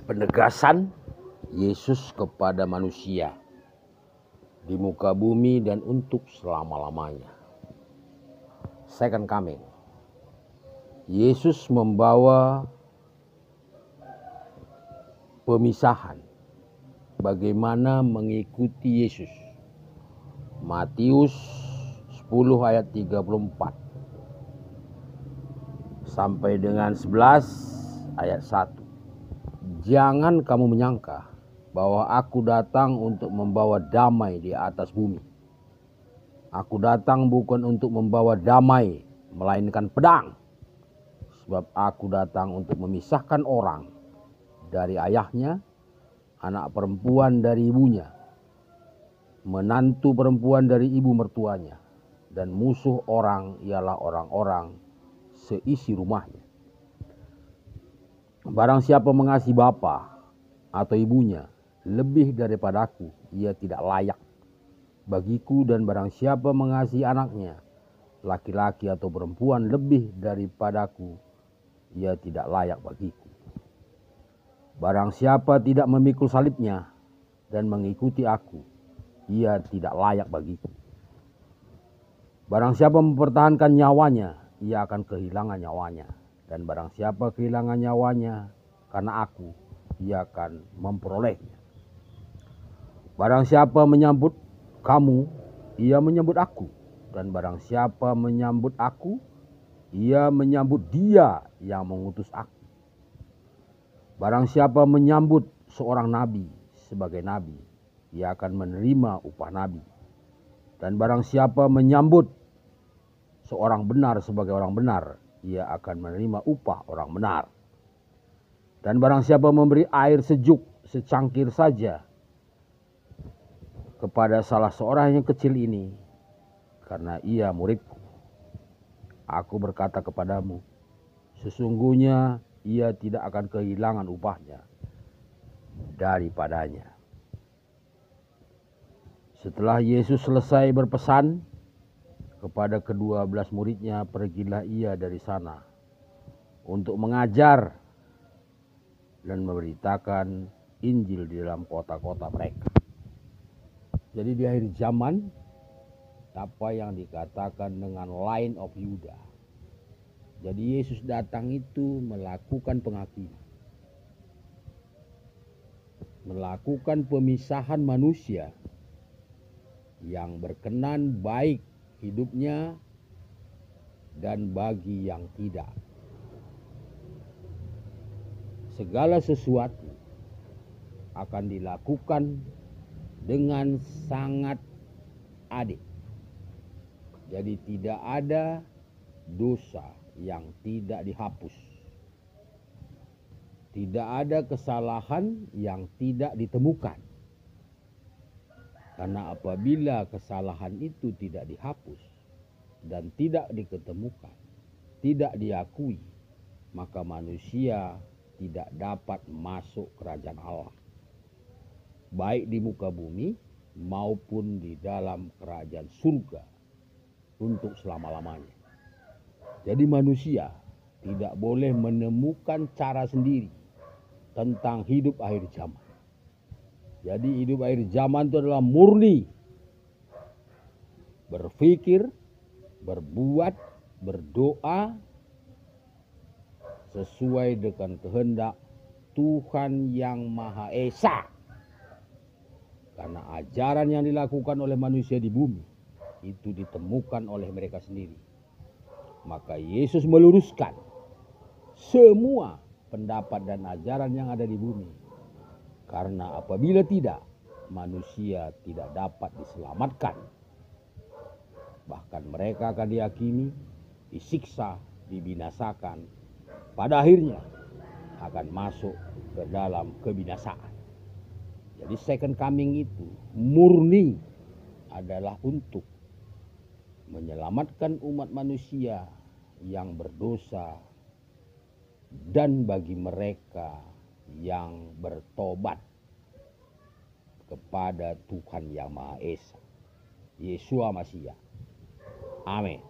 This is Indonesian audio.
Penegasan Yesus kepada manusia di muka bumi dan untuk selama-lamanya. Second coming. Yesus membawa pemisahan bagaimana mengikuti Yesus. Matius 10 ayat 34 sampai dengan 11 ayat 1. Jangan kamu menyangka bahwa aku datang untuk membawa damai di atas bumi. Aku datang bukan untuk membawa damai, melainkan pedang. Sebab aku datang untuk memisahkan orang dari ayahnya, anak perempuan dari ibunya, menantu perempuan dari ibu mertuanya, dan musuh orang ialah orang-orang seisi rumahnya. Barang siapa mengasihi bapa atau ibunya lebih daripadaku, ia tidak layak bagiku, dan barang siapa mengasihi anaknya, laki-laki atau perempuan lebih daripadaku, ia tidak layak bagiku. Barang siapa tidak memikul salibnya dan mengikuti aku, ia tidak layak bagiku. Barang siapa mempertahankan nyawanya, ia akan kehilangan nyawanya. Dan barang siapa kehilangan nyawanya karena aku, ia akan memperolehnya. Barang siapa menyambut kamu, ia menyambut aku. Dan barang siapa menyambut aku, ia menyambut dia yang mengutus aku. Barang siapa menyambut seorang nabi sebagai nabi, ia akan menerima upah nabi. Dan barang siapa menyambut seorang benar sebagai orang benar, ia akan menerima upah orang benar. Dan barang siapa memberi air sejuk secangkir saja kepada salah seorang yang kecil ini, karena ia muridku, aku berkata kepadamu, sesungguhnya ia tidak akan kehilangan upahnya daripadanya. Setelah Yesus selesai berpesan kepada ke-12 muridnya, pergilah ia dari sana untuk mengajar dan memberitakan Injil di dalam kota-kota mereka. Jadi di akhir zaman, apa yang dikatakan dengan Lion of Judah. Jadi Yesus datang itu melakukan penghakiman, melakukan pemisahan manusia yang berkenan baik hidupnya dan bagi yang tidak. Segala sesuatu akan dilakukan dengan sangat adil. Jadi tidak ada dosa yang tidak dihapus. Tidak ada kesalahan yang tidak ditemukan. Karena apabila kesalahan itu tidak dihapus dan tidak diketemukan, tidak diakui, maka manusia tidak dapat masuk kerajaan Allah. Baik di muka bumi maupun di dalam kerajaan surga untuk selama-lamanya. Jadi manusia tidak boleh menemukan cara sendiri tentang hidup akhir zaman. Jadi hidup akhir zaman itu adalah murni berpikir, berbuat, berdoa sesuai dengan kehendak Tuhan yang Maha Esa. Karena ajaran yang dilakukan oleh manusia di bumi itu ditemukan oleh mereka sendiri. Maka Yesus meluruskan semua pendapat dan ajaran yang ada di bumi. Karena apabila tidak, manusia tidak dapat diselamatkan. Bahkan mereka akan dihakimi, disiksa, dibinasakan. Pada akhirnya akan masuk ke dalam kebinasaan. Jadi second coming itu murni adalah untuk menyelamatkan umat manusia yang berdosa dan bagi mereka yang bertobat kepada Tuhan Yang Maha Esa, Yeshua Masiah. Amin.